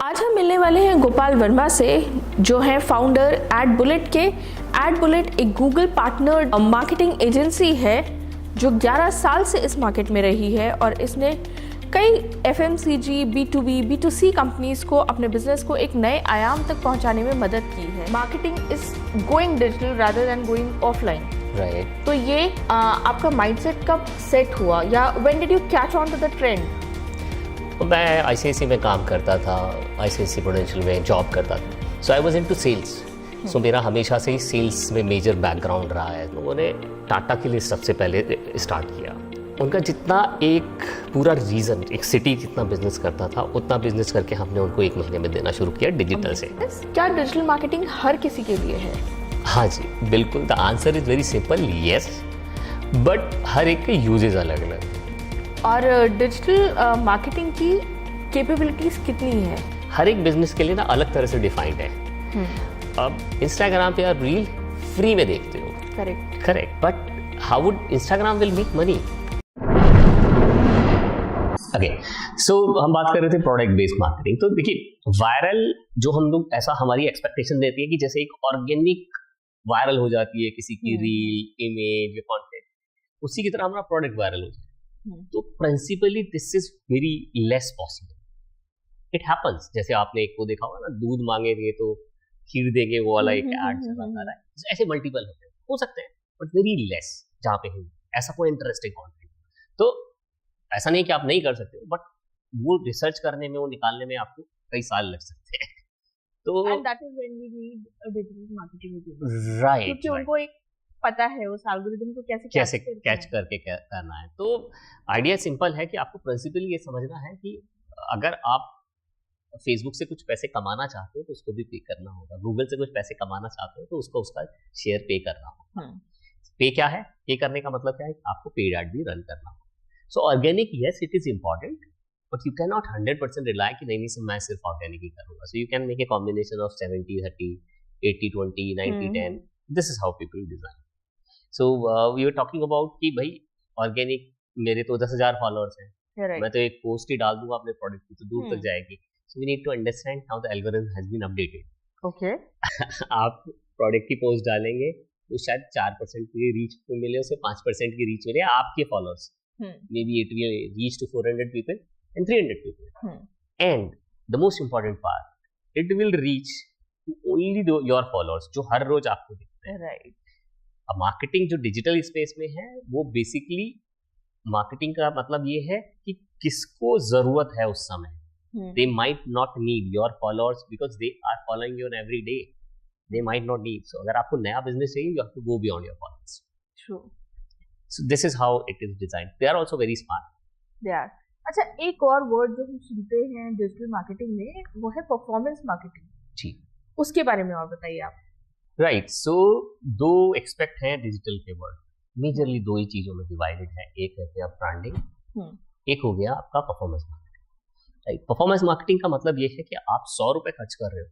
आज हम मिलने वाले हैं गोपाल वर्मा से, जो हैं फाउंडर एडबुलेट के। एडबुलेट एक गूगल पार्टनर मार्केटिंग एजेंसी है जो 11 साल से इस मार्केट में रही है और इसने कई FMCG, B2B, B2C कंपनीज को अपने बिजनेस को एक नए आयाम तक पहुंचाने में मदद की है। Marketing is going digital rather than going offline. Right. तो ये आपका माइंडसेट कब सेट हुआ या when did you catch on to the trend? मैं ICICI में काम करता था, ICICI प्रूडेंशियल में जॉब करता था। सो आई वाज इनटू सेल्स। सो मेरा हमेशा से ही सेल्स में मेजर बैकग्राउंड रहा है। लोगों ने टाटा के लिए सबसे पहले स्टार्ट किया। उनका जितना एक पूरा रीजन, एक सिटी जितना बिजनेस करता था, उतना बिजनेस करके हमने उनको 1 महीने में देना शुरू किया डिजिटल से। क्या डिजिटल मार्केटिंग हर किसी के लिए है? हाँ जी, बिल्कुल। The answer is very simple, yes. But हर एक के यूजेस अलग अलग। और डिजिटल मार्केटिंग की कैपेबिलिटीज कितनी है? हर एक बिजनेस के लिए ना अलग तरह से डिफाइंड है। अब इंस्टाग्राम पे आप रील फ्री में देखते हो, correct, but how would Instagram will make money? Okay, so हम बात कर रहे थे प्रोडक्ट बेस्ड मार्केटिंग। तो देखिए, वायरल जो हम लोग ऐसा हमारी एक्सपेक्टेशन देती है कि जैसे एक ऑर्गेनिक वायरल हो जाती है किसी की रील, इमेज या कंटेंट, उसी की तरह हमारा प्रोडक्ट वायरल हो जाए। तो principally this is very less possible. It happens. जैसे आपने एक को देखा होगा ना, दूध मांगेंगे तो खीर देंगे, वो वाला एक एड चला रहा है। ऐसे मल्टीपल हो सकते हैं, बट वेरी लेस जहाँ पे ऐसा कोई इंटरेस्टिंग कंटेंट। तो ऐसा नहीं कि आप नहीं कर सकते, बट वो रिसर्च करने में, वो निकालने में आपको कई साल लग सकते हैं। तो and that is when we need a digital marketing agency. Right, क्योंकि उनको एक पता है उस एल्गोरिदम को कैसे कैच करके करना है। तो आइडिया सिंपल है कि आपको प्रिंसिपली ये समझना है कि अगर आप फेसबुक से कुछ पैसे कमाना चाहते हो तो उसको भी पे करना होगा, गूगल से कुछ पैसे कमाना चाहते हो तो उसको उसका शेयर पे करना होगा। पे क्या है? पे करने का मतलब क्या है? आपको पेड एड भी रन करना होगा। So organic, yes it is important, but you can not 100% rely कि नहीं से मैं सिर्फ ऑर्गेनिक ही करूंगा। So you can make a combination of 70-30, 80-20, 90-10। This is how people design. So we were talking about कि भाई ऑर्गेनिक, मेरे तो 10,000 फॉलोअर्स हैं, मैं तो एक पोस्ट ही डाल दूंगा अपने प्रोडक्ट की तो दूर तक जाएगी। So we need to understand how the algorithm has been updated. Okay. आप प्रोडक्ट की पोस्ट डालेंगे तो शायद 4% की रीच मिले, उसे 5% की रीच मिले आपके followers. maybe it will reach to 400 people and 300 people. And the most important part, it will reach to only your followers जो हर रोज आपको दिखते हैं। राइट। अब मार्केटिंग जो डिजिटल स्पेस में है, वो बेसिकली मार्केटिंग का मतलब ये है कि किसको जरूरत है उस समय। they might not need your followers because they are following you on every day. they might not need. so अगर आपको नया बिजनेस चाहिए, you have to go beyond your followers. True. So this is how it is designed. They are also very smart. They are. अच्छा, एक और word जो हम सुनते हैं डिजिटल मार्केटिंग में, वो है परफॉर्मेंस मार्केटिंग। जी, उसके बारे में और बताइए आप। राइट। सो 2 एक्सपेक्ट हैं डिजिटल के वर्ड, मेजरली 2 ही चीजों में डिवाइडेड है। एक है क्या? ब्रांडिंग। एक हो गया आपका performance marketing. Right. Performance marketing का मतलब ये है कि आप 100 रुपए खर्च कर रहे हो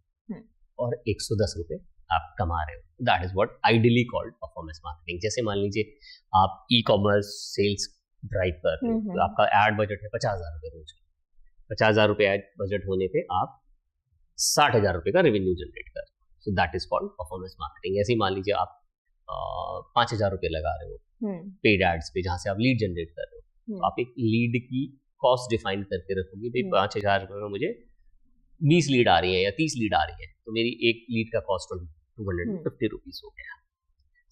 और 110 रुपए आप कमा रहे हो। That is what ideally called performance marketing. जैसे मान लीजिए आप ई-कॉमर्स सेल्स ड्राइव कर रहे हो, तो आपका एड बजट है 50,000 रुपए रोज। 50,000 रुपए एड बजट होने पे आप 60,000 रुपए का रेवेन्यू जनरेट कर रहे हो। सो that is called performance marketing. ऐसे ही मान लीजिए आप 5,000 रुपए लगा रहे हो पेड एड्स पे, जहां से आप लीड जनरेट कर रहे हो। तो आप एक लीड की कॉस्ट डिफाइन करके रखोगे, भाई 5,000 रुपए में मुझे 20 लीड आ रही है या 30 लीड आ रही है, तो मेरी एक लीड का कॉस्ट 250 रुपीज हो गया।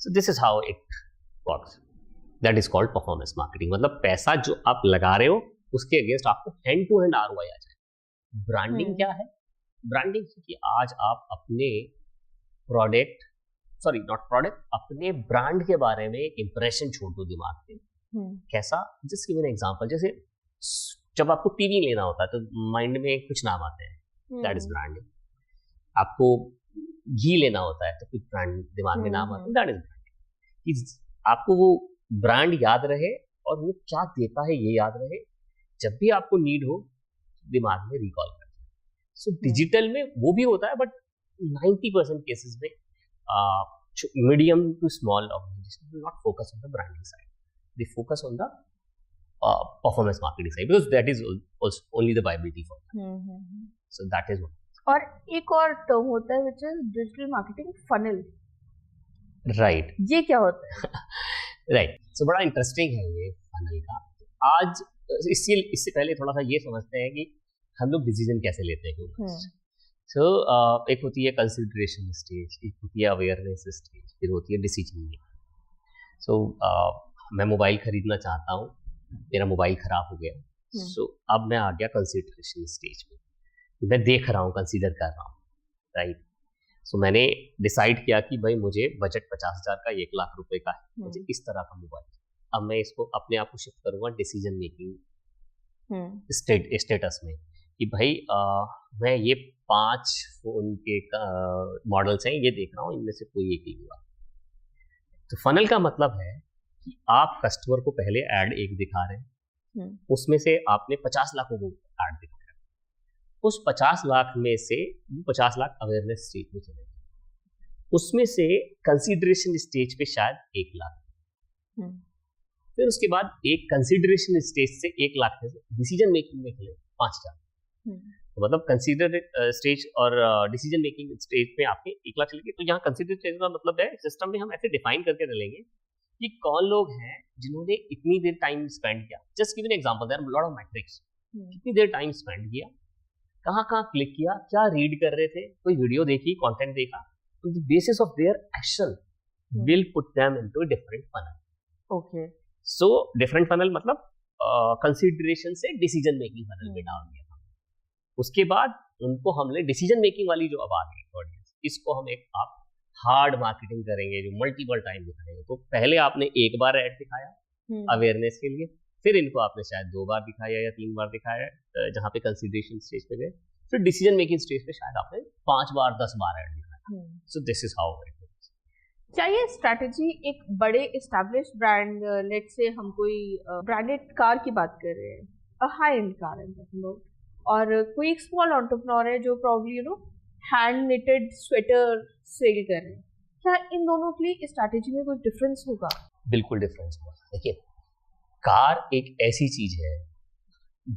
So this is how it works. That is called performance marketing. मतलब पैसा जो आप लगा रहे हो उसके अगेंस्ट आपको हैंड टू हैंड ROI आ जाए। ब्रांडिंग क्या है? ब्रांडिंग कि आज आप अपने अपने ब्रांड के बारे में एक इंप्रेशन छोड़ दो दिमाग में। कैसा? Just give an example. जैसे जब आपको टीवी लेना होता है तो माइंड में कुछ नाम आते हैं, दैट इज ब्रांडिंग। आपको घी लेना होता है तो कुछ ब्रांड दिमाग में नाम आते हैं, दैट इज ब्रांडिंग। कि आपको वो ब्रांड याद रहे और वो क्या देता है ये याद रहे, जब भी आपको नीड हो दिमाग में रिकॉल कर। सो डिजिटल में वो भी होता है, बट 90% केसेस में medium to small organization not focus on the branding side, they focus on the performance marketing side, because that is also only the viability for that. So that is और एक और term होता है which is digital marketing funnel, right. ये क्या होता है? Right, सो बड़ा इंटरेस्टिंग है ये फनल का। आज इससे पहले थोड़ा सा ये समझते हैं कि हम लोग डिसीजन कैसे लेते हैं। सो एक होती है कंसिडरेशन स्टेज, एक होती है अवेयरनेस स्टेज, फिर होती है डिसीजन मेकिंग। सो मैं मोबाइल खरीदना चाहता हूँ, मेरा मोबाइल खराब हो गया, सो अब मैं आ गया कंसिडरेशन स्टेज में, मैं देख रहा हूँ, कंसीडर कर रहा हूँ, राइट। सो मैंने डिसाइड किया कि भाई मुझे बजट 50,000 का 1 लाख रुपए का है, मुझे इस तरह का मोबाइल। अब मैं इसको अपने आप को शिफ्ट करूंगा डिसीजन मेकिंग स्टेटस में कि भाई मैं ये 5 फोन के मॉडल्स हैं, ये देख रहा हूँ, इनमें से कोई एक ही हुआ। तो फनल का मतलब है कि आप कस्टमर को पहले ऐड एक दिखा रहे हैं, उसमें से आपने 50 लाखों को ऐड दिखाया, उस 50 लाख में से 50 लाख अवेयरनेस स्टेज में चले गए, उसमें से कंसीडरेशन स्टेज पे शायद 1 लाख, फिर उसके बाद एक कंसीडरेशन स्टेज से 1 लाख में डिसीजन मेकिंग में चले 5,000। तो मतलब कंसीडर स्टेज और डिसीजन मेकिंग स्टेज में आपके 1 लाख चलेंगे। तो यहाँ कंसीडर स्टेज का मतलब है सिस्टम में हम ऐसे डिफाइन करके चलेंगे कि कौन लोग हैं जिन्होंने इतनी देर टाइम स्पेंड किया। Just give an example, there are lot of metrics, कितनी देर टाइम स्पेंड किया, कहाँ कहाँ क्लिक किया, क्या रीड कर रहे थे, कोई वीडियो देखी, कंटेंट देखा, तो the basis of their action will put them into different funnel. Okay, so different funnel मतलब कंसीडरेशन से डिसीजन मेकिंग फनल में डाल दिया। उसके बाद उनको हमने डिसीजन मेकिंग वाली जो अब आ गई ऑडियंस, इसको हम एक आप हार्ड मार्केटिंग करेंगे जो मल्टीपल टाइम दिखाएंगे। तो पहले आपने 1 बार ऐड दिखाया अवेयरनेस के लिए, फिर इनको आपने शायद 2 बार दिखाया या 3 बार दिखाया जहाँ पे कंसीडरेशन स्टेज पे गए, फिर डिसीजन मेकिंग स्टेज पे शायद आपने 5 बार 10 बार ऐड दिखाया। So this is how it is. क्या ये स्ट्रैटेजी एक बड़े एस्टैब्लिश्ड ब्रांड, लेट्स से हम कोई ब्रांडेड कार की बात कर रहे हैं, अ हाई एंड कार है लोग, और कोई एक स्मॉल एंटरप्रेन्योर है जो probably hand knitted sweater sale कर रहे हैं, क्या इन दोनों के लिए स्ट्रैटेजी में कोई डिफरेंस होगा? बिल्कुल डिफरेंस होगा। देखिए, कार एक ऐसी चीज है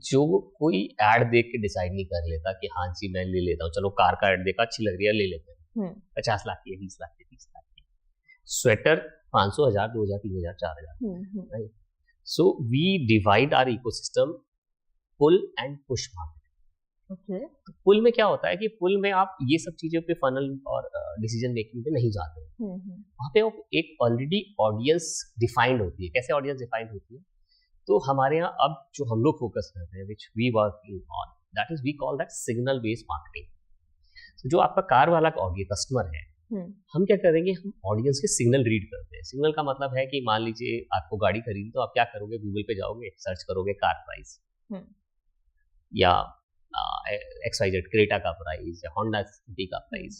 जो कोई ऐड देख के डिसाइड नहीं कर लेता कि हाँ जी मैं ले लेता हूँ, चलो कार का ऐड देखा अच्छी लग रही है ले लेते हैं, 50 लाख की है, 20 लाख की, 30 लाख की। Sweater 500, 1000, 2000, 3000, 4000, right. So we divide our ecosystem pull and push market. Okay, तो पुल में क्या होता है कि पुल में आप ये सब चीजों पे फनल और डिसीजन मेकिंग पे नहीं जाते हैं, वहाँ पे एक ऑलरेडी ऑडियंस डिफाइंड होती है। कैसे ऑडियंस डिफाइंड होती है? तो हमारे यहाँ अब जो हम लोग फोकस करते हैं, which we working on, that is we call that signal based marketing. जो आपका कार वाला ऑडियंस कस्टमर है, हम क्या करेंगे, हम ऑडियंस के सिग्नल रीड करते हैं। सिग्नल का मतलब है कि मान लीजिए आपको गाड़ी खरीदी, तो आप क्या करोगे, गूगल पे जाओगे, सर्च करोगे कार प्राइस, या XYZ क्रेटा का प्राइस या होंडा सिटी का price,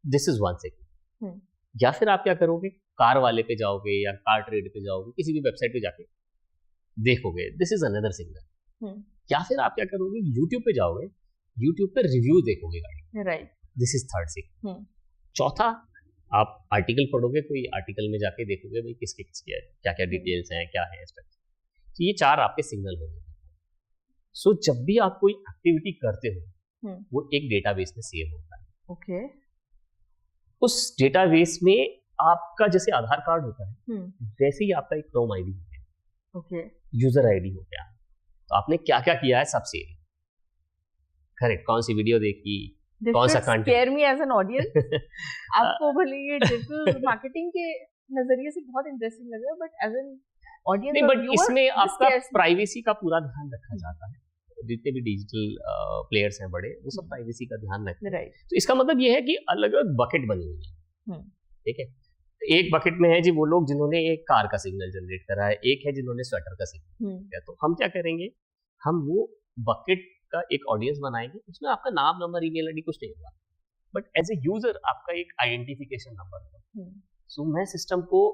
this is one second. या फिर आप क्या करोगे, कार वाले पे जाओगे या कार ट्रेड पे जाओगे, किसी भी वेबसाइट पे जाके देखोगे, दिस इज अनदर सिग्नल। या फिर आप क्या करोगे, यूट्यूब पे जाओगे, यूट्यूब पे रिव्यू देखोगे गाड़ी, right, this is third signal. चौथा, आप आर्टिकल पढ़ोगे, कोई आर्टिकल में जाके देखोगे भाई किसके क्या क्या डिटेल्स हैं, क्या है स्ट्रक्चर। तो ये 4 आपके सिग्नल होंगे। सो जब भी आप कोई एक्टिविटी करते हो, वो एक डेटाबेस में सेव होता है। ओके, उस डेटाबेस में आपका जैसे आधार कार्ड होता है, वैसे ही आपका एक क्रोम आईडी होता है, ओके, यूजर आईडी हो गया। तो आपने क्या क्या किया है सब सेव, करेक्ट, कौन सी वीडियो देखी, कौन सा content. Scare me as an audience. आपको भले ये डिजिटल मार्केटिंग के नजरिए से बहुत इंटरेस्टिंग लग रहा है, बट एज एन ऑडियंस नहीं, बट इसमें आपका प्राइवेसी का पूरा ध्यान रखा जाता है। जितने भी डिजिटल प्लेयर्स हैं बड़े, वो सब प्राइवेसी का ध्यान रखते हैं। तो इसका मतलब ये है कि अलग अलग बकेट बनी हुई है, ठीक है। एक बकेट में है जी वो लोग जिन्होंने एक कार का सिग्नल जनरेट करा है, एक है जिन्होंने स्वेटर का सिग्नल किया। तो हम क्या करेंगे, हम वो बकेट का एक ऑडियंस बनाएंगे, उसमें आपका नाम, नंबर, ईमेल आईडी कुछ नहीं होगा, बट एज ए यूजर आपका एक आइडेंटिफिकेशन नंबर होगा। सो मैं सिस्टम को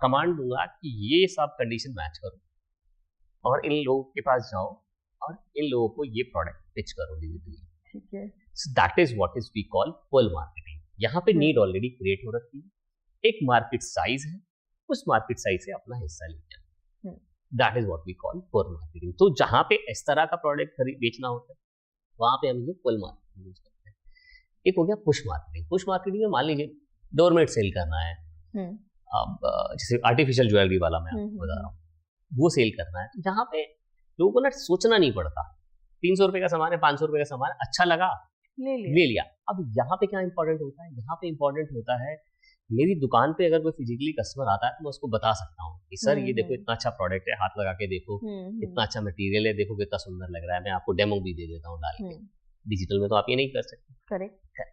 कमांड दूंगा कि ये सब कंडीशन मैच करो और इन लोगों के पास जाओ और इन लोगों को ये प्रोडक्ट पिच करो डिजिटली, ठीक है। So that is what is we call pull marketing. यहाँ पे नीड ऑलरेडी क्रिएट हो रखी है, एक मार्केट साइज है, उस मार्केट साइज से अपना हिस्सा लिया, that is what we call pull marketing. तो जहाँ पे इस तरह का प्रोडक्ट बेचना होता है, वहां पे हम ये पुल मार्केटिंग यूज करते हैं। एक हो गया पुश मार्केटिंग। पुश मार्केटिंग में मान लीजिए डोरमेट सेल करना है, अब जैसे आर्टिफिशियल ज्वेलरी वाला मैं आपको बता रहा हूँ, वो सेल करना है, यहाँ पे लोगों को ना सोचना नहीं पड़ता। 300 रुपए का सामान है, 500 रुपए का सामान है, अच्छा लगा ले लिया। अब यहाँ पे क्या इंपॉर्टेंट होता है, यहाँ पे इंपॉर्टेंट होता है मेरी दुकान पे अगर कोई फिजिकली कस्टमर आता है तो मैं उसको बता सकता हूँ कि सर ये देखो इतना अच्छा प्रोडक्ट है, हाथ लगा के देखो, इतना अच्छा मटेरियल है, देखो कितना सुंदर लग रहा है, मैं आपको डेमो भी दे देता हूँ डाल के। डिजिटल में तो आप ये नहीं कर सकते। करेक्ट।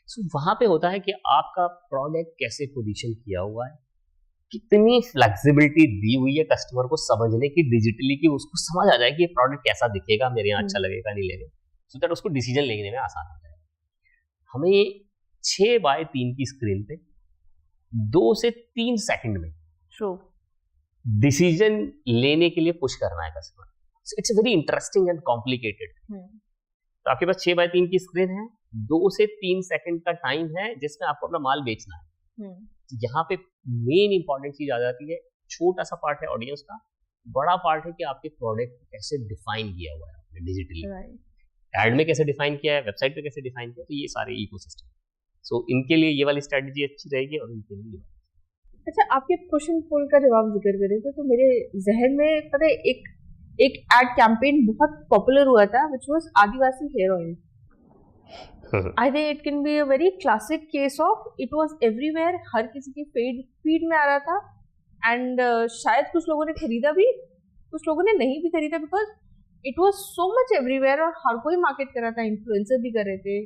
सो वहां पे होता है कि आपका प्रोडक्ट कैसे पोजीशन किया हुआ है, कितनी फ्लेक्सिबिलिटी दी हुई है कस्टमर को समझने की डिजिटली, कि उसको समझ आ जाए कि ये प्रोडक्ट कैसा दिखेगा, मेरे यहाँ अच्छा लगेगा नहीं लगेगा, सो दैट उसको डिसीजन लेने में आसान हो जाए। हमें 6x3 की स्क्रीन पे 2 से 3 सेकंड में डिसीजन लेने के लिए पुश करना है customer. It's very interesting and complicated. तो आपके पास 6x3 की स्क्रीन है, 2 से 3 सेकंड का टाइम है जिसमें आपको अपना माल बेचना है। यहाँ पे मेन इंपॉर्टेंट चीज आ जाती है, छोटा सा पार्ट है ऑडियंस का, बड़ा पार्ट है कि आपके प्रोडक्ट को कैसे डिफाइन किया हुआ है आपने डिजिटली, एड में कैसे डिफाइन किया है, वेबसाइट पे कैसे डिफाइन किया है, तो ये सारे इकोसिस्टम। सो इनके लिए ये वाली स्ट्रेटजी अच्छी रहेगी और इनके लिए। अच्छा, आपके क्वेश्चन पोल का जवाब जिक्र करे तो मेरे जहन में पता है एक एड कैंपेन बहुत पॉपुलर हुआ था which was Adivasi hair oil. I think it can be a very classic case of it was everywhere, हर किसी की फीड में आ रहा था एंड शायद कुछ लोगों ने खरीदा भी, कुछ लोगों ने नहीं भी खरीदा, because it was so much everywhere और हर कोई मार्केट कर रहा था, इन्फ्लुएंसर भी कर रहे थे,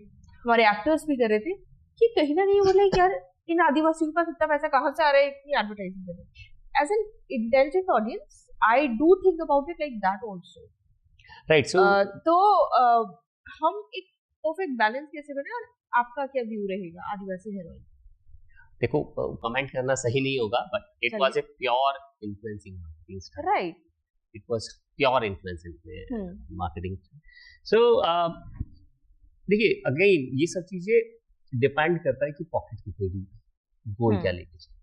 हमारे एक्टर्स भी कर रहे थे, कि कहीं ना कहीं बोले यार इन आदिवासियों के पास इतना पैसा कहाँ से आ रहा है इतनी एडवर्टाइजिंग कर रहे हैं। As an intelligent audience I do think about it like that also, right? So तो हम एक परफेक्ट बैलेंस कैसे बनाए, और आपका क्या व्यू रहेगा आदिवासी हेयर ऑयल? देखो, कमेंट करना सही नहीं होगा, but it was a pure influencing marketing, right? It was pure influencing marketing. So देखिए, अगेन ये सब चीजें डिपेंड करता है कि पॉकेट कितनी डी, गोल क्या लेके चले।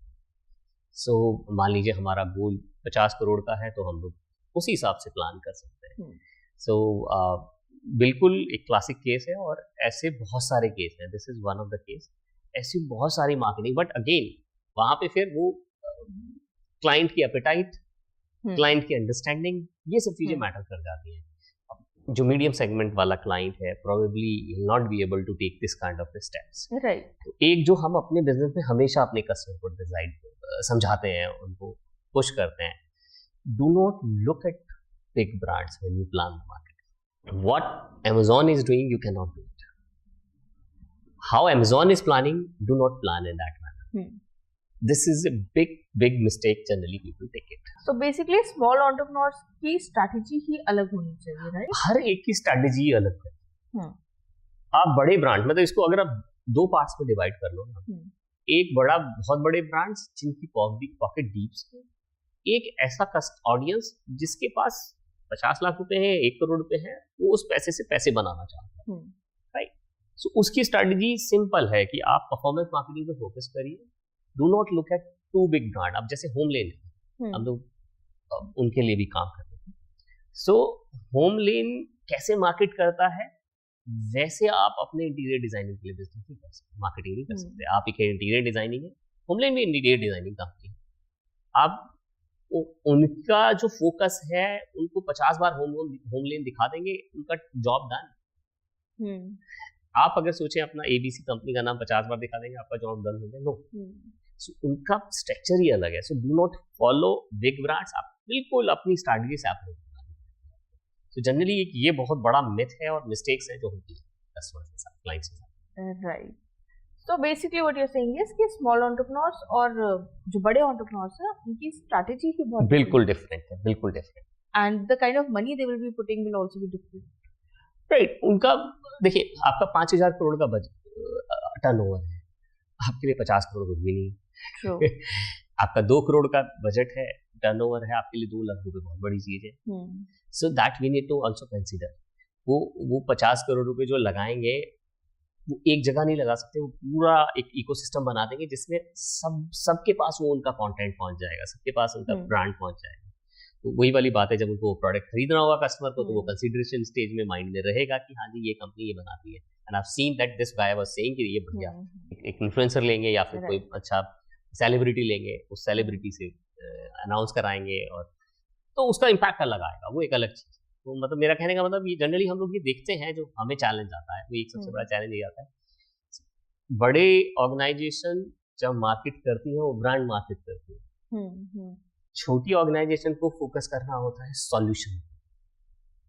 सो मान लीजिए हमारा गोल 50 करोड़ का है, तो हम लोग उसी हिसाब से प्लान कर सकते हैं। सो बिल्कुल एक क्लासिक केस है, और ऐसे बहुत सारे केस हैं, this is one of the case. ऐसी बहुत सारी मार्केटिंग, बट अगेन वहां पे फिर वो क्लाइंट की एपेटाइट, क्लाइंट की अंडरस्टैंडिंग, ये सब चीजें मैटर कर जाती हैं। जो मीडियम सेगमेंट वाला क्लाइंट है, probably will not be able to take this kind of steps, right? तो एक जो हम अपने बिजनेस में हमेशा अपने कस्टमर को डिजाइन समझाते हैं, उनको पुश करते हैं, do not look eight big brands when you plan the market. What Amazon is doing, you cannot do it. How Amazon is planning, do not plan in that manner. This is a big mistake generally people take it. So basically small entrepreneurs की strategy ही अलग होनी चाहिए, right? हर एक की strategy अलग है। आप बड़े ब्रांड में, तो इसको अगर आप 2 पार्ट्स में डिवाइड कर लो ना, एक बड़ा बहुत बड़े ब्रांड्स जिनकी पॉकेट डीप है, एक ऐसा ऑडियंस जिसके पास 50 लाख रुपए हैं, 1 करोड़ रुपए हैं, वो उस पैसे से पैसे बनाना चाहता है, राइट? सो उसकी स्ट्रेटजी सिंपल है कि आप परफॉर्मेंस मार्केटिंग पे फोकस करिए, do not look at to big brand. अब जैसे होमलेन, हम लोग उनके लिए भी काम करते हैं। सो होमलेन कैसे मार्केट करता है, वैसे आप अपने इंटीरियर डिजाइनिंग के लिए बिजनेस नहीं कर सकते, मार्केटिंग नहीं कर सकते। आप एक इंटीरियर डिजाइनिंग है, होमलेन भी इंटीरियर डिजाइनिंग कंपनी है। आप उनका जो फोकस है, उनको 50 बार होमलेन दिखा देंगे, उनका जॉब डन। आप अगर सोचें अपना ABC कंपनी का नाम 50 बार दिखा देंगे, आपका जॉब डन हो गया, नो। सो उनका स्ट्रक्चर ही अलग है। So do not follow big brands, आप बिल्कुल अपनी स्ट्रैटेजी से आप। सो जनरली ये बहुत बड़ा मिथ है और मिस्टेक्स है जो होती है कस्टमर्स के साथ, क्लाइंट्स के साथ, right? So basically what you are saying is कि स्मॉल एंटरप्रेन्योर्स और जो बड़े एंटरप्रेन्योर्स हैं, उनकी स्ट्रैटेजी ही बहुत बिल्कुल डिफरेंट है, बिल्कुल different, and the kind of money they will be putting will also be different, right? उनका देखिए, आपका 5000 करोड़ का बजट टर्नओवर है, आपके लिए 50 करोड़ कुछ भी नहीं। आपका 2 करोड़ का बजट है, टर्नओवर है, आपके लिए 2 लाख रुपए बहुत बड़ी चीज है। So that we need to also consider. वो 50 करोड़ रुपए जो लगाएंगे, वो एक जगह नहीं लगा सकते, वो पूरा एक इकोसिस्टम बना देंगे जिसमें सबके पास वो उनका कंटेंट पहुंच जाएगा, सबके पास उनका ब्रांड पहुंच जाएगा। तो वही वाली बात है, जब उनको प्रोडक्ट खरीदना होगा कस्टमर को, तो वो कंसिडरेशन स्टेज में माइंड में रहेगा कि हाँ जी ये कंपनी ये बनाती है। And I have seen that this guy was saying कि ये बढ़िया, एक इन्फ्लुएंसर लेंगे या फिर कोई अच्छा सेलिब्रिटी लेंगे, उस सेलिब्रिटी से अनाउंस कराएंगे, और तो उसका इम्पैक्ट अलग आएगा, वो एक अलग चीज़। तो मतलब मेरा कहने का मतलब ये जनरली हम लोग ये देखते हैं, जो हमें चैलेंज आता है वो एक सबसे बड़ा चैलेंज ये आता है, बड़े ऑर्गेनाइजेशन जब मार्केट करती है वो ब्रांड मार्केट करती है, छोटी ऑर्गेनाइजेशन को फोकस करना होता है सॉल्यूशन।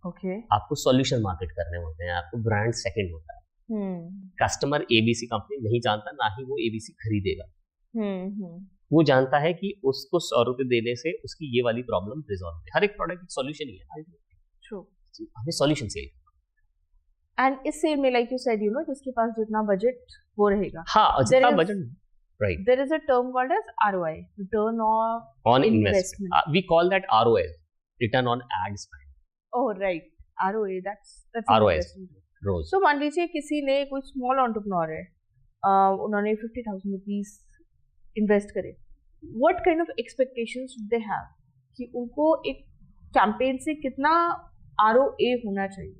ओके, आपको सॉल्यूशन मार्केट करने होते हैं, आपको ब्रांड सेकंड होता है। कस्टमर एबीसी कंपनी नहीं जानता, ना ही वो एबीसी खरीदेगा। वो जानता है कि उसको 100 रुपए देने से उसकी ये वाली प्रॉब्लम रिजॉल्व है। हर एक प्रोडक्ट की सॉल्यूशन ही है। ट्रू, हमें सॉल्यूशन सेल। एंड इस सेल में like you said, you know, जिसके पास जितना बजट वो रहेगा। हाँ, जितना budget, right. There is a term called as ROI, return on investment. We call that ROI, return on ad spend. Oh right, ROI, that's ROI, interesting. रोज। So मान लीजिए किसी ने, कोई स्मॉल एंटरप्रेन्योर है, उन्होंने 50,000 रुपीस इन्वेस्ट करे, what kind of expectations should they have कि उनको एक कैंपेन से कितना ROA होना चाहिए?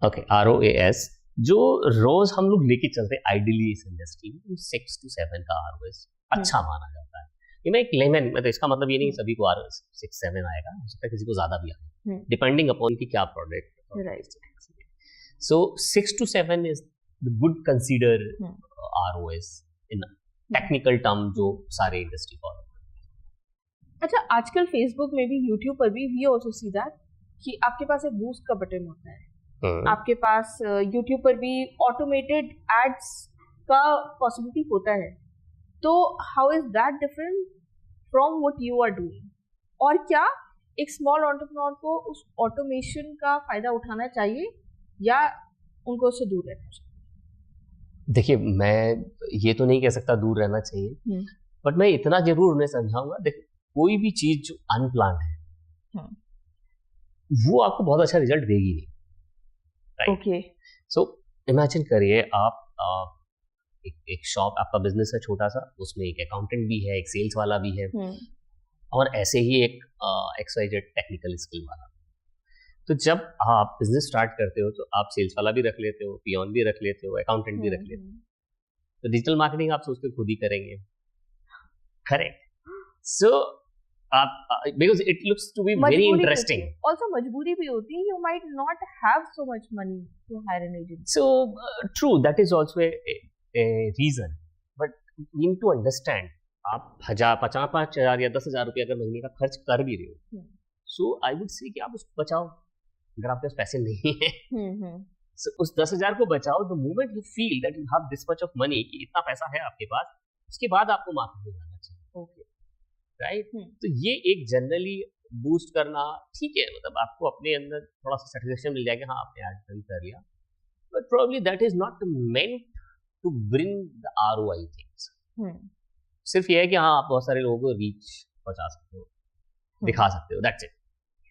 Okay, ROAS जो रोज हम लोग लेके चलते हैं आइडियली इस इंडस्ट्री में 6 to 7 का ROAS अच्छा माना जाता है। ये मैं एक लेमन, मतलब इसका मतलब ये नहीं सभी को ROAS 6-7 आएगा, हो सकता है किसी को ज्यादा भी आए, डिपेंडिंग अपॉन कि क्या product. Right, so 6 to 7 is the good consider ROAS in technical term जो सारे इंडस्ट्री फॉलो करते हैं। अच्छा, आजकल फेसबुक में भी, यूट्यूब पर भी, वी आल्सो सी दैट कि आपके पास एक बूस्ट का बटन होता है, आपके पास यूट्यूब पर भी ऑटोमेटेड एड्स का पॉसिबिलिटी होता है। तो how is that different from what you are doing? और क्या एक स्मॉल एंटरप्रेन्योर को उस ऑटोमेशन का फायदा उठाना चाहिए या उनको उससे दूर रहना चाहिए? देखिए, मैं ये तो नहीं कह सकता दूर रहना चाहिए, बट मैं इतना जरूर उन्हें समझाऊंगा, देखिए कोई भी चीज जो अनप्लान्ड है वो आपको बहुत अच्छा रिजल्ट देगी नहीं। ओके, सो इमेजिन करिए आप एक शॉप, आपका बिजनेस है छोटा सा, उसमें एक अकाउंटेंट भी है, एक सेल्स वाला भी है, और ऐसे ही एक XYZ टेक्निकल स्किल वाला। तो जब आप बिजनेस स्टार्ट करते हो तो आप सेल्स वाला भी रख लेते हो, पियोन भी रख लेते हो, अकाउंटेंट भी रख लेते हो। तो डिजिटल मार्केटिंग आप सोचते हो खुद ही करेंगे, करेक्ट? सो आप, because it looks to be very interesting. Also मजबूरी भी होती है, you might not have so much money to hire an agent. So true, that is also a reason, but you need to understand, आप 50,000 या 10,000 रुपये अगर महीने का खर्च कर भी रहे हो, so I would say कि आप उसको बचाओ। अगर आपके पास पैसे नहीं है, so उस 10,000 को बचाओ। The moment you feel that you have this much of money, कि इतना पैसा है आपके पास, उसके बाद आपको मार्केट में जाना चाहिए। Okay. राइट, तो ये एक जनरली बूस्ट करना ठीक है, मतलब आपको अपने अंदर थोड़ा सा सेटिस्फेक्शन मिल जाएगा, हाँ आपने आज डन कर लिया, but probably that is not meant to bring the ROI things. सिर्फ ये है कि हाँ आप बहुत सारे लोगों को रीच पहुंचा सकते हो, दिखा सकते हो, that's it,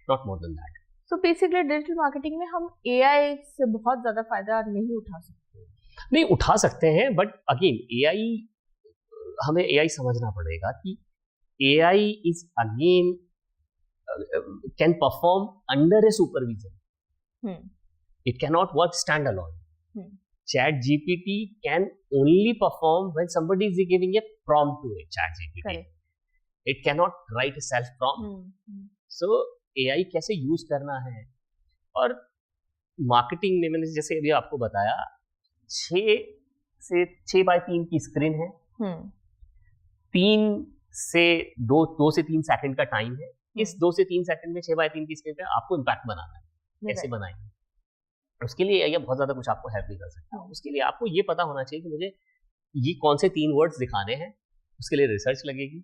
not more than that. So basically digital marketing में हम AI से बहुत ज्यादा फायदा नहीं उठा सकते। नहीं उठा सकते हैं, बट अगेन AI, हमें AI समझना पड़ेगा कि AI is again can perform under a supervision. It cannot work standalone. ChatGPT can only perform when somebody is giving a prompt to it. ChatGPT. Correct. It cannot write a self prompt. So AI कैसे use करना है, और marketing में मैंने जैसे अभी आपको बताया 6x3 की स्क्रीन है, 3 से 2 से 3 सेकंड का टाइम है। इस 2 से 3 सेकंड में 6x3 की स्क्रीन पे आपको इम्पैक्ट बनाना है, कैसे बनाएंगे? उसके लिए ये बहुत ज्यादा कुछ आपको हेल्प नहीं कर सकता। उसके लिए आपको ये पता होना चाहिए कि मुझे ये कौन से 3 वर्ड्स दिखाने हैं, उसके लिए रिसर्च लगेगी,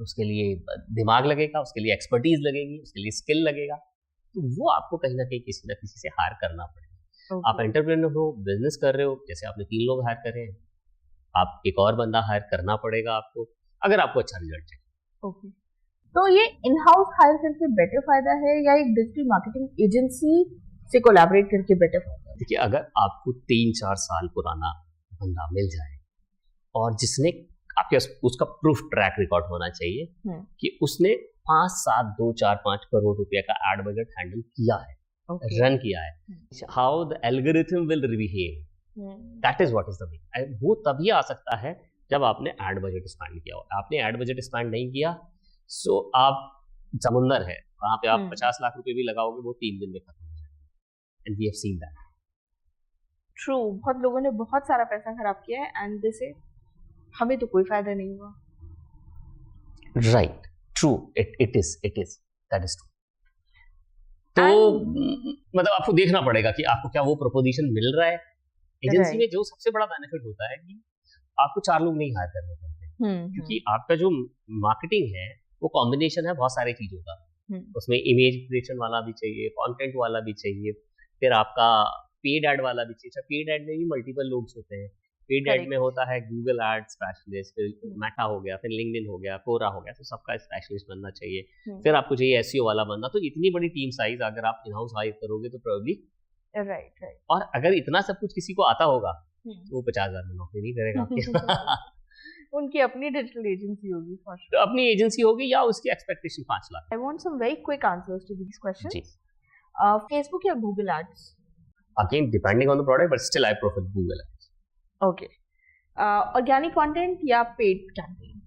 उसके लिए दिमाग लगेगा, उसके लिए एक्सपर्टीज लगेगी, उसके लिए स्किल लगेगा। तो वो आपको कहीं ना कहीं किसी ना किसी से हायर करना पड़ेगा। आप एंटरप्रेन्योर हो, बिजनेस कर रहे हो, जैसे आपने 3 लोग हायर कर रहे हैं, आप एक और बंदा हायर करना पड़ेगा आपको, अगर आपको अच्छा रिजल्ट चाहिए। ओके, तो ये इन हाउस हायर करके बेटर फायदा है या एक डिजिटल मार्केटिंग एजेंसी से कोलैबोरेट करके बेटर फायदा है? देखिए, अगर आपको 3-4 साल पुराना बंदा मिल जाए और जिसने आपके उसका प्रूफ ट्रैक रिकॉर्ड होना चाहिए कि उसने 5, 7, 2, 4, 5 करोड़ रुपए का एड बजट हैंडल किया है, रन किया है. How the algorithm will behave, that is what is the way. वो तभी आ सकता है जब आपने एड बजट स्पेंड किया हो. आपने एड बजट स्पेंड नहीं किया, सो आप समुंदर है, वहां पे आप 50 लाख रुपए भी लगाओगे, वो 3 दिन में खत्म हो जाएंगे. And we have seen that. True, बहुत लोगों ने बहुत सारा पैसा खराब किया है एंड दे से हमें तो कोई फायदा नहीं हुआ. Right, true, it is that is true. तो मतलब आपको देखना पड़ेगा कि आपको क्या वो प्रोपोजिशन मिल रहा है. एजेंसी में जो सबसे बड़ा बेनिफिट होता है कि आपको 4 लोग नहीं हायर करने पड़ते, क्योंकि आपका जो मार्केटिंग है वो कॉम्बिनेशन है बहुत सारी चीजों का. उसमें इमेज क्रिएशन वाला भी चाहिए, कंटेंट वाला भी चाहिए, फिर आपका पेड एड वाला भी चाहिए. पेड एड में भी मल्टीपल लोग होते हैं. पेड एड में होता है गूगल एड स्पेशलिस्ट, फिर मेटा हो गया, फिर लिंक्डइन हो गया, कोरा हो गया, तो सबका स्पेशलिस्ट बनना चाहिए. फिर आपको चाहिए एसईओ वाला बनना. तो इतनी बड़ी टीम साइज अगर आप इन हाउस हायर करोगे तो प्रोबेबली राइट. और अगर इतना सब कुछ किसी को आता होगा तो वो 50,000 में नौकरी नहीं करेगा आपके. उनकी अपनी डिजिटल एजेंसी होगी फॉर श्योर. तो अपनी एजेंसी होगी या उसकी expectation 5 lakh. I want some very quick answers to this question. जी. फेसबुक या Google ads? Again depending on the product, but still I prefer Google ads. Okay. Organic content या paid campaign?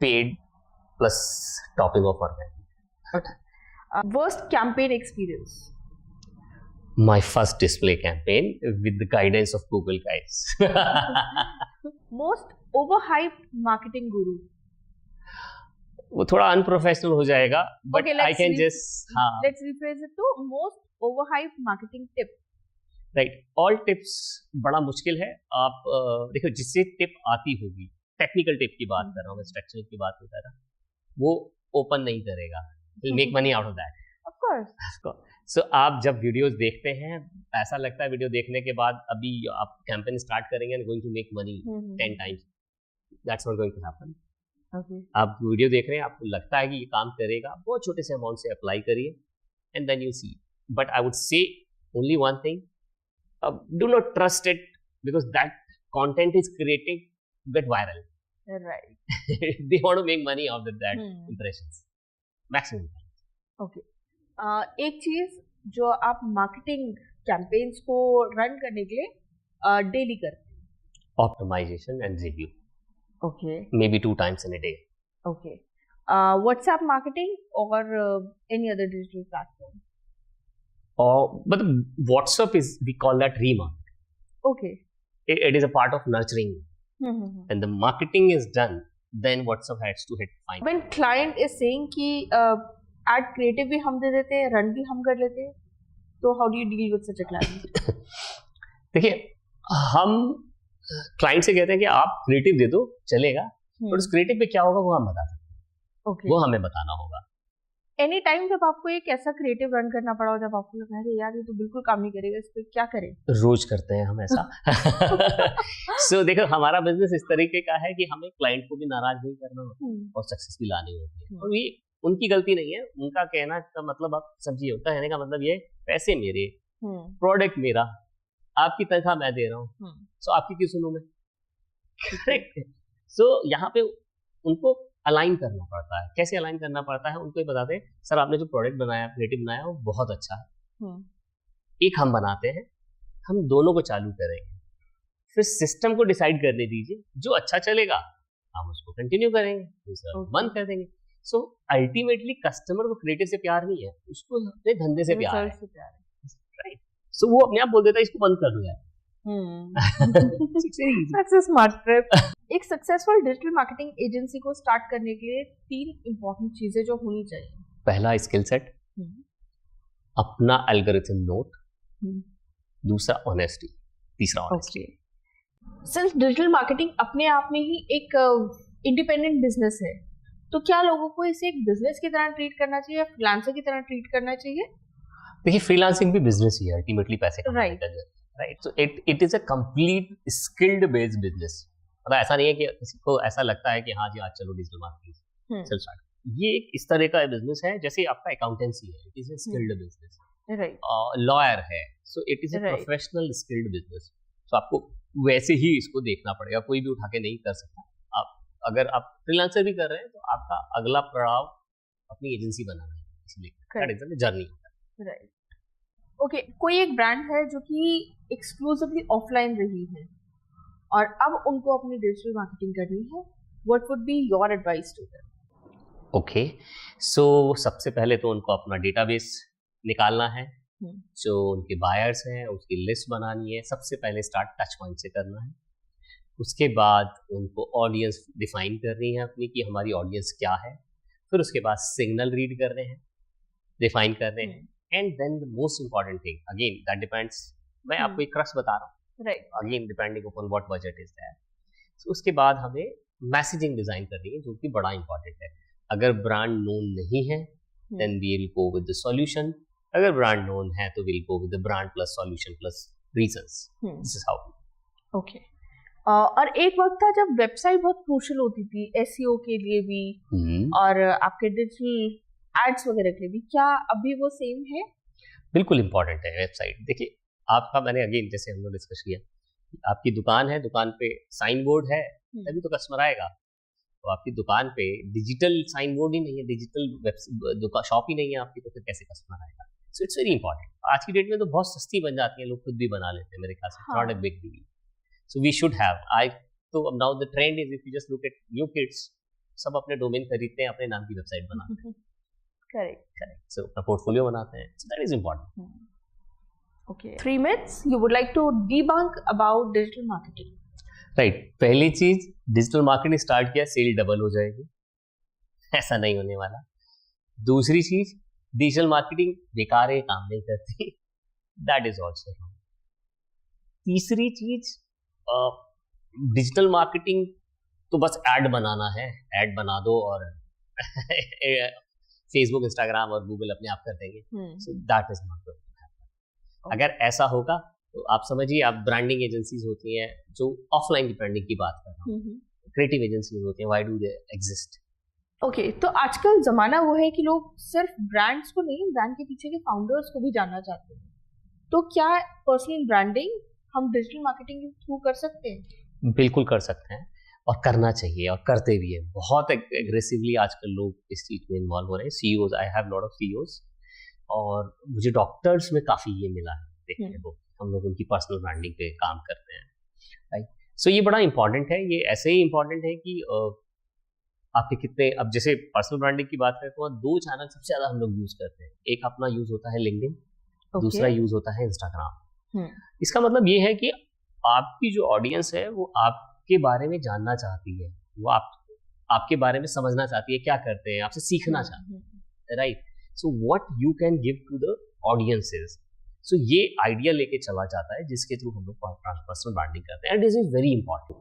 Paid plus topping of organic. Worst campaign experience? My first display campaign with the guidance of Google guys. Most overhyped marketing guru? वो थोड़ा unprofessional हो जाएगा, but Okay, I can just let's rephrase it to most overhyped marketing tip. Right, all tips बड़ा मुश्किल है. आप देखो जिससे टिप आती होगी, टेक्निकल टिप की बात कर रहा हूँ मैं, स्ट्रक्चरल की बात नहीं कर रहा, वो ओपन नहीं करेगा. He'll make money out of that. Of course. So, आप जब वीडियोस देखते हैं, ऐसा लगता है वीडियो देखने के बाद अभी आप कैंपेन स्टार्ट करेंगे and going to make money 10 times. That's not going to happen. Okay. आप वीडियो देख रहे हैं, आपको लगता है कि ये काम करेगा, बहुत छोटे से अमाउंट से अप्लाई करिए and then you see. But I would say only one thing, do not trust it because that content is creating get viral. Right. They want to make money out of that impressions. Maximum. Okay. एक चीज जो आप marketing campaigns को run करने के लिए daily करते हैं? Optimization and review. Okay. Maybe 2 times in a day. Okay. WhatsApp marketing और any other digital platform? But WhatsApp is, we call that remarketing. Okay. It is a part of nurturing. And the marketing is done, then WhatsApp has to hit fine. When client is saying कि add creative भी हम दे देते हैं, run भी हम कर लेते हैं, तो how do you deal with such a client? देखिए, हम क्लाइंट से कहते हैं कि आप क्रिएटिव दे दो चलेगा, पर उस क्रिएटिव पे क्या होगा वो हम बता सकते हैं. वो हमें बताना होगा. एनी टाइम जब आपको एक ऐसा क्रिएटिव रन करना पड़ा हो जब आपको लगा है यार ये तो बिल्कुल काम नहीं करेगा, इस पे क्या करें? रोज करते हैं हम ऐसा. So, देखो हमारा बिजनेस इस तरीके का है कि हमें क्लाइंट को भी नाराज नहीं करना और सक्सेस भी लानी होती है. और ये उनकी गलती नहीं है. उनका कहना का मतलब आप समझिए, उनका कहने का मतलब ये पैसे मेरे, प्रोडक्ट मेरा, आपकी तनख्वाह मैं दे रहा हूँ, सो आपकी क्यों सुनूं मैं? करेक्ट. सो यहाँ पे उनको अलाइन करना पड़ता है. कैसे अलाइन करना पड़ता है उनको ये बताते हैं, सर आपने जो प्रोडक्ट बनाया, क्रिएटिव बनाया वो बहुत अच्छा है, एक हम बनाते हैं, हम दोनों को चालू करेंगे, फिर सिस्टम को डिसाइड करने दीजिए, जो अच्छा चलेगा हम उसको कंटिन्यू करेंगे, दूसरा बंद कर देंगे. सो अल्टीमेटली कस्टमर को क्रिएटिव से प्यार नहीं है, उसको अपने धंधे से प्यार है. राइट. सो वो अपने आप बोल देता है इसको बंद कर दो यार. That's a smart trip. एक सक्सेसफुल डिजिटल मार्केटिंग एजेंसी को स्टार्ट करने के लिए 3 इंपॉर्टेंट चीजें जो होनी चाहिए. पहला स्किल सेट, अपना एल्गोरिथम नोट, दूसरा ऑनेस्टी, तीसरा ऑनेस्टी. सिंस डिजिटल मार्केटिंग अपने आप में ही एक इंडिपेंडेंट बिजनेस है, तो क्या लोगों को इसे एक बिजनेस की तरह ट्रीट करना चाहिए या फ्रीलांसर की तरह ट्रीट करना चाहिए? देखिए, फ्रीलांसिंग भी बिजनेस ही है अल्टीमेटली, पैसे कमाने का. Right. So it is a complete skilled based business. मतलब ऐसा नहीं है कि किसी को ऐसा लगता है कि हाँ जी आज चलो डिजिटल मार्केटिंग चल स्टार्ट. ये एक इस तरह का बिजनेस है जैसे आपका अकाउंटेंसी है, it is a skilled business. Right. Lawyer है, so it is a professional skilled business. So आपको वैसे ही इसको देखना पड़ेगा, कोई भी उठा के नहीं कर सकता. आप अगर आप फ्रीलांसर भी कर रहे हैं तो आपका अगला पड़ाव अपनी एजेंसी बनाना है, इसलिए that is the journey. Right, okay. कोई एक ब्रांड है जो कि एक्सक्लूसिवली ऑफलाइन रही है और अब उनको अपनी डिजिटल मार्केटिंग करनी है, what would be your advice to them? Okay, so सबसे पहले तो उनको अपना डेटाबेस निकालना है, जो उनके बायर्स हैं उसकी लिस्ट बनानी है। सबसे पहले स्टार्ट टच पॉइंट से करना है। उसके बाद उनको ऑडियंस डिफाइन करनी है अपनी, कि हमारी ऑडियंस क्या है। फिर उसके बाद सिग्नल रीड करने हैं, डिफाइन करने हैं। And then the most important thing, again that depends, मैं आपको एक क्रक्स बता रहा हूँ, right, again depending upon what budget is that. So उसके बाद हमें मैसेजिंग डिजाइन करनी है, जो कि बड़ा इंपॉर्टेंट है। अगर ब्रांड नोन नहीं है then we will go with the solution, अगर ब्रांड नोन है तो will go with the brand plus solution plus reasons. This is how. Okay. और एक वक्त था जब वेबसाइट बहुत क्रूशियल होती थी एसईओ के लिए भी और आपके डिजिटल एड्स वगैरह के लिए भी, क्या अभी वो सेम है? बिल्कुल इंपॉर्टेंट है वेबसाइट। देखिए आपका, मैंने अगेन जैसे हम लोग डिस्कस किया, आपकी दुकान है, दुकान पे साइन बोर्ड है तभी तो कस्टमर आएगा। तो आपकी दुकान पे डिजिटल साइन बोर्ड ही नहीं है, डिजिटल शॉप ही नहीं है आपकी, तो फिर कैसे कस्टमर आएगा? So it's very important. आज की डेट में तो बहुत सस्ती बन जाती है, लोग खुद भी बना लेते हैं मेरे ख्याल से, not a big deal. So we should have, तो अब now the trend is, if you just look at new kids, सब अपने डोमेन खरीदते हैं, अपने नाम की वेबसाइट बनाते हैं। करेक्ट। सो अपना पोर्टफोलियो बनाते हैं, सो that is important. Okay, 3 myths you would like to debunk about digital marketing? Right, पहली चीज, डिजिटल मार्केटिंग स्टार्ट किया सेल डबल हो जाएगी, ऐसा नहीं होने वाला। दूसरी चीज, डिजिटल मार्केटिंग बेकार है, काम नहीं करती, दैट इज ऑल्सो रॉन्ग। तीसरी चीज, डिजिटल मार्केटिंग तो बस ऐड बनाना है, ऐड बना दो और फेसबुक, इंस्टाग्राम और गूगल अपने आप कर देंगे, सो दैट इज नॉट गुड। अगर ऐसा होगा तो आप समझिए, आप ब्रांडिंग एजेंसीज होती हैं, जो ऑफलाइन की ब्रांडिंग की बात कर रहा हूँ, क्रिएटिव एजेंसीज होती हैं, why do they exist? Okay, तो आजकल जमाना वो है कि लोग सिर्फ ब्रांड्स को नहीं, ब्रांड के पीछे के फाउंडर्स को भी जानना चाहते हैं। तो क्या पर्सनल ब्रांडिंग हम डिजिटल मार्केटिंग के थ्रू कर सकते हैं? बिल्कुल कर सकते हैं, और करना चाहिए, और करते भी है। बहुत एग्रेसिवली आजकल लोग इस चीज में इन्वॉल्व हो रहे हैं। CEOs, I have lot of CEOs, और मुझे डॉक्टर्स में काफी ये मिला है देखने को, हम लोग उनकी पर्सनल ब्रांडिंग पे काम करते हैं, राइट। सो ये बड़ा इंपॉर्टेंट है। ये ऐसे ही इंपॉर्टेंट है कि आपके कितने, अब जैसे पर्सनल ब्रांडिंग की बात करें तो 2 चैनल सबसे ज्यादा हम लोग यूज करते हैं। एक अपना यूज होता है लिंक्डइन, दूसरा यूज होता है इंस्टाग्राम। इसका मतलब ये है कि आपकी जो ऑडियंस है वो आपके बारे में जानना चाहती है, वो आपके बारे में समझना चाहती है, क्या करते हैं, आपसे सीखना चाहती है, right. So what you can give to the audiences, so ये आइडिया लेके चला जाता है, जिसके थ्रू हम लोग पर्सनल ब्रांडिंग करते हैं, and this is very important.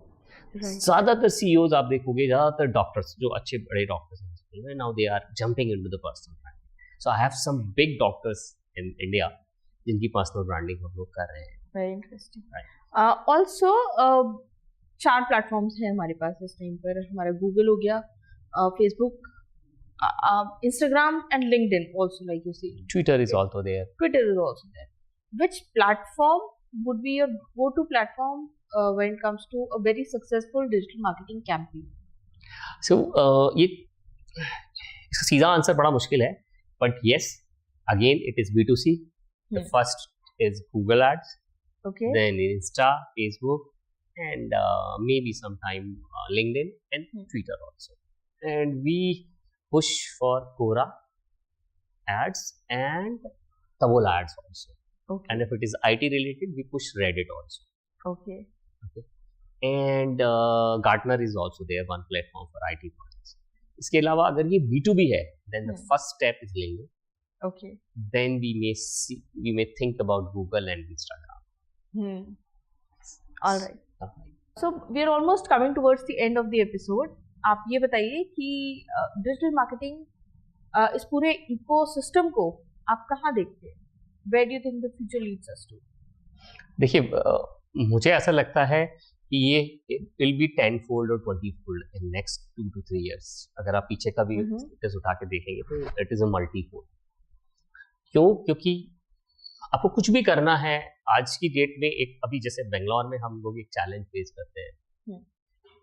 ज्यादातर सीईओज आप देखोगे, ज्यादातर डॉक्टर्स, जो अच्छे बड़े डॉक्टर्स हैं, now they are jumping into the personal branding. So I have some big doctors in India जिनकी पर्सनल ब्रांडिंग हम लोग कर रहे हैं। Very interesting. ऑल्सो 4 प्लेटफॉर्म्स हैं हमारे पास इस टाइम पर। हमारा गूगल हो गया, Facebook, Instagram and LinkedIn also, like you see. Twitter is also there. Twitter is also there. Which platform would be your go-to platform when it comes to a very successful digital marketing campaign? So ये इसका सीधा answer बड़ा मुश्किल है, but yes, again it is B2C. The first is Google Ads, okay, then Insta, Facebook, and maybe sometime LinkedIn and Twitter also. And we push for Quora ads and Taboola ads also. Okay. And if it is IT related, we push Reddit also. Okay. And Gartner is also there, one platform for IT projects. इसके अलावा अगर ये B2B है, then the first step is LinkedIn. Okay. Then we may think about Google and Instagram. All right. So we are almost coming towards the end of the episode. आप ये बताइए कि digital marketing इस पूरे ecosystem को आप कहाँ देखते हैं? Where do you think the future leads us to? देखिए, मुझे ऐसा लगता है कि ये will be 10-fold और 20-fold in next 2 to 3 years. अगर आप पीछे का भी स्टेटस उठा के देखेंगे तो it is a multi-fold. क्यों? क्योंकि आपको कुछ भी करना है आज की डेट में। एक अभी जैसे बेंगलोर में हम लोग एक चैलेंज फेस करते हैं।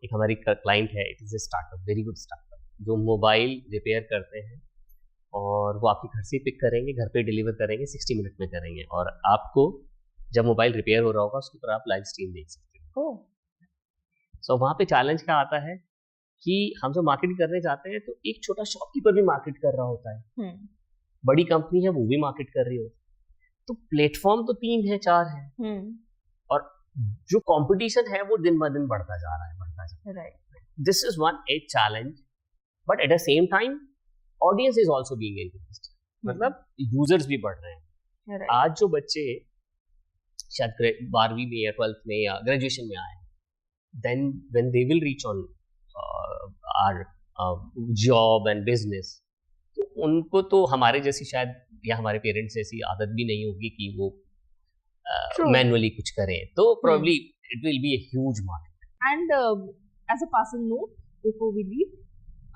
एक हमारी क्लाइंट है, it is a startup, very good startup, जो मोबाइल रिपेयर करते हैं और वो आपके घर से ही पिक करेंगे, घर पे डिलीवर करेंगे, 60 मिनट में करेंगे, और आपको जब मोबाइल रिपेयर हो रहा होगा उसके ऊपर आप लाइव स्ट्रीम देख सकते हो। सो वहाँ पे चैलेंज क्या आता है कि हम जब मार्केटिंग करने जाते हैं तो एक छोटा शॉपकीपर भी मार्केट कर रहा होता है, बड़ी कंपनी है वो भी मार्केट कर रही होती है, तो प्लेटफॉर्म तो 3 है 4 है, और जो कंपटीशन है वो दिन ब दिन बढ़ता जा रहा है। दिस इज वन एक challenge, but at the same time audience is also being increased, मतलब यूजर्स भी बढ़ रहे हैं। आज जो बच्चे शायद 12वीं में या 12th में या ग्रेजुएशन में आए, then when they will reach on our job and business, तो उनको तो हमारे जैसी शायद या हमारे पेरेंट्स जैसी आदत भी नहीं होगी कि वो मैनुअली कुछ करें, तो probably it will be a huge market. And as a passing note before we leave,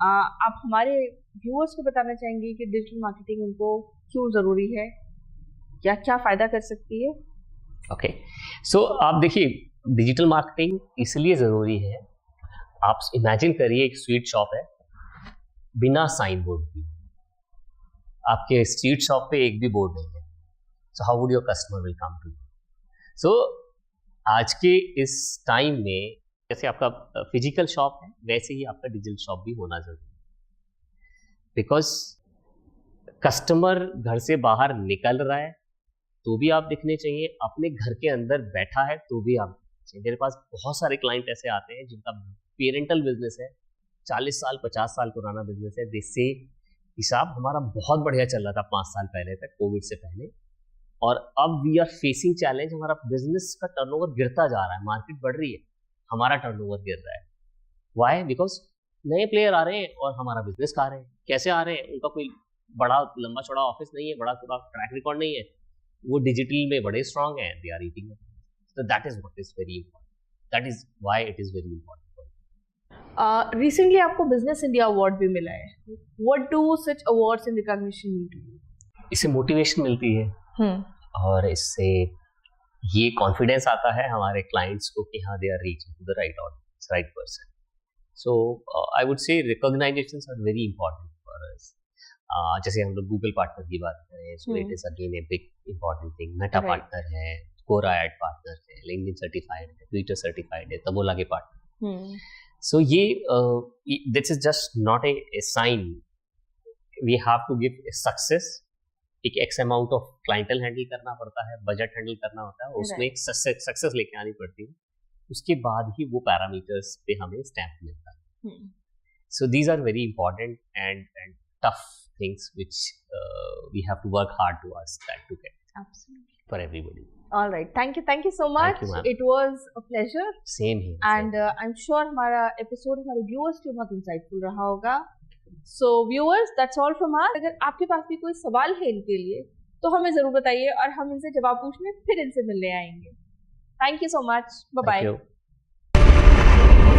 आप हमारे व्यूअर्स को बताना चाहेंगे कि डिजिटल मार्केटिंग उनको क्यों जरूरी है, क्या क्या फायदा कर सकती है? ओके, सो आप देखिए डिजिटल मार्केटिंग इसलिए ज़रूरी है, आप इमेजिन करिए एक स्वीट शॉप है बिना साइन बोर्ड की, आपके स्ट्रीट शॉप पे एक भी बोर्ड नहीं है, so how would your customer will come to you? So आज के इस टाइम में जैसे आपका फिजिकल शॉप है वैसे ही आपका डिजिटल शॉप भी होना जरूरी है, बिकॉज कस्टमर घर से बाहर निकल रहा है तो भी आप दिखने चाहिए, अपने घर के अंदर बैठा है तो भी आप दिखने चाहिए। मेरे पास बहुत सारे क्लाइंट ऐसे आते हैं जिनका पेरेंटल बिजनेस है, 40 साल 50 साल पुराना बिजनेस है, जिससे हिसाब हमारा बहुत बढ़िया चल रहा था 5 साल पहले तक, कोविड से पहले, और अब वी आर फेसिंग चैलेंज, हमारा बिजनेस का टर्नओवर गिरता जा रहा है, मार्केट बढ़ रही है, हमारा टर्नओवर गिर रहा है। वाई? बिकॉज नए प्लेयर आ रहे हैं और हमारा बिजनेस खा रहे हैं। कैसे आ रहे हैं? उनका कोई बड़ा लंबा चौड़ा ऑफिस नहीं है, बड़ा चौड़ा ट्रैक रिकॉर्ड नहीं है, वो डिजिटल में बड़े स्ट्रांग हैं, they are eating it. So that is what is very important, that is why it is very important. Recently आपको बिजनेस इंडिया अवार्ड भी मिला है, what do such awards and recognition mean to you? इससे motivation मिलती है और इससे ये कॉन्फिडेंस आता है हमारे क्लाइंट्स को कि हाँ they are reaching to the right audience, right person. So I would say recognitions are very important for us. जैसे हम लोग गूगल पार्टनर की बात करें, so it is again a big important thing. Meta partner है, Quora ad partner है, LinkedIn certified है, Twitter certified है, तबोला के पार्टनर। सो ये this is just not a sign, we have to give success. एक x amount of clientele handle करना पड़ता है, बजट हैंडल करना होता है, उसमें एक सक्सेस लेके आनी पड़ती है, उसके बाद ही वो पैरामीटर्स पे हमें स्टैम्प मिलता है। So these are very important and tough things which we have to work hard towards that to get. Absolutely. For everybody. All right. Thank you so much. Thank you, it was a pleasure. Same here. And I'm sure हमारा episode हमारे viewers के लिए बहुत insightful रहा होगा. So viewers, that's all from us. अगर आपके पास भी कोई सवाल है इनके लिए तो हमें जरूर बताइए और हम इनसे जवाब पूछने फिर इनसे मिलने आएंगे. Thank you so much. Bye bye. Thank you.